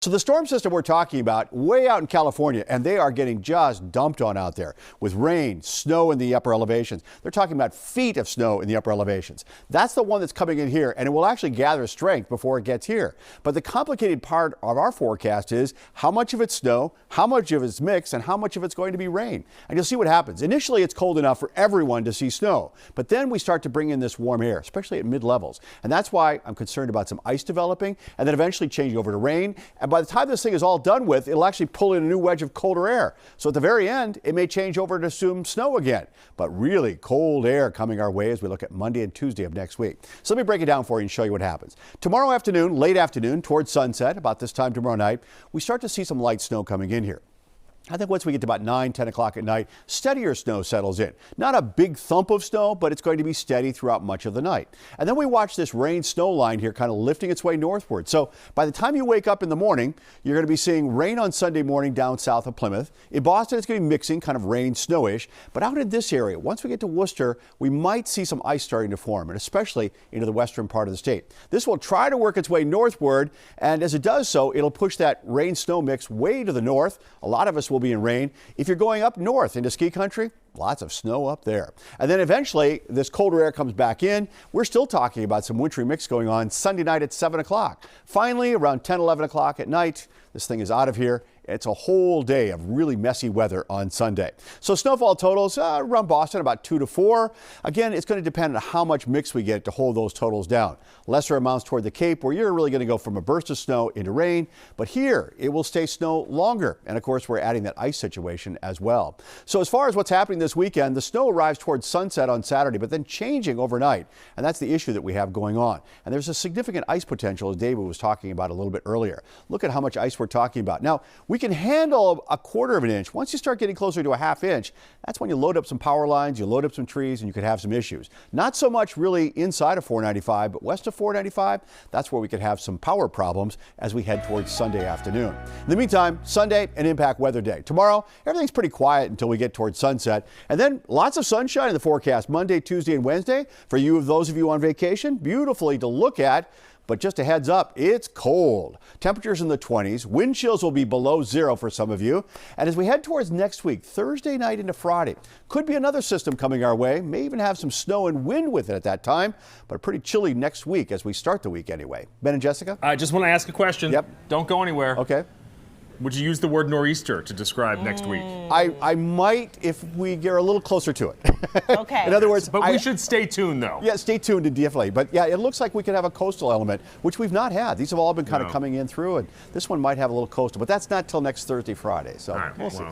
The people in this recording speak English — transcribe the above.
So the storm system we're talking about way out in California, and they are getting just dumped on out there with rain, snow in the upper elevations. They're talking about feet of snow in the upper elevations. That's the one that's coming in here, and it will actually gather strength before it gets here. But the complicated part of our forecast is how much of it's snow, how much of it's mixed, and how much of it's going to be rain. And you'll see what happens. Initially, it's cold enough for everyone to see snow, but then we start to bring in this warm air, especially at mid-levels. And that's why I'm concerned about some ice developing and then eventually changing over to rain. And by the time this thing is all done with, it'll actually pull in a new wedge of colder air. So at the very end, it may change over to some snow again, but really cold air coming our way as we look at Monday and Tuesday of next week. So let me break it down for you and show you what happens. Tomorrow afternoon, late afternoon, towards sunset, about this time tomorrow night, we start to see some light snow coming in here. I think once we get to about 9, 10 o'clock at night, steadier snow settles in. Not a big thump of snow, but it's going to be steady throughout much of the night. And then we watch this rain-snow line here kind of lifting its way northward. So by the time you wake up in the morning, you're going to be seeing rain on Sunday morning down south of Plymouth. In Boston, it's going to be mixing, kind of rain, snowish. But out in this area, once we get to Worcester, we might see some ice starting to form, and especially into the western part of the state. This will try to work its way northward, and as it does so, it'll push that rain-snow mix way to the north. A lot of us will be in rain. If you're going up north into ski country, lots of snow up there. And then eventually this colder air comes back in. We're still talking about some wintry mix going on Sunday night at 7 o'clock. Finally, around 10, 11 o'clock at night, this thing is out of here. It's a whole day of really messy weather on Sunday. So snowfall totals around Boston about 2 to 4. Again, it's going to depend on how much mix we get to hold those totals down. Lesser amounts toward the Cape, where you're really going to go from a burst of snow into rain. But here, it will stay snow longer. And of course, we're adding that ice situation as well. So as far as what's happening this weekend, the snow arrives towards sunset on Saturday, but then changing overnight. And that's the issue that we have going on. And there's a significant ice potential, as David was talking about a little bit earlier. Look at how much ice we're talking about. Now, we can handle a quarter of an inch. Once you start getting closer to a half inch, that's when you load up some power lines, you load up some trees, and you could have some issues. Not so much really inside of 495, but west of 495, that's where we could have some power problems as we head towards Sunday afternoon. In the meantime, Sunday, an impact weather day. Tomorrow, everything's pretty quiet until we get towards sunset. And then lots of sunshine in the forecast Monday, Tuesday, and Wednesday. For those of you on vacation, beautifully to look at. But just a heads up, it's cold. Temperatures in the 20s. Wind chills will be below 0 for some of you. And as we head towards next week, Thursday night into Friday, could be another system coming our way. May even have some snow and wind with it at that time. But pretty chilly next week as we start the week anyway. Ben and Jessica? I just want to ask a question. Yep. Don't go anywhere. Okay. Would you use the word nor'easter to describe next week? I might if we get a little closer to it. Okay. In other words, But we should stay tuned, though. Yeah, stay tuned definitely. But yeah, it looks like we could have a coastal element, which we've not had. These have all been kind of coming in through, and this one might have a little coastal. But that's not till next Thursday, Friday. So we'll see.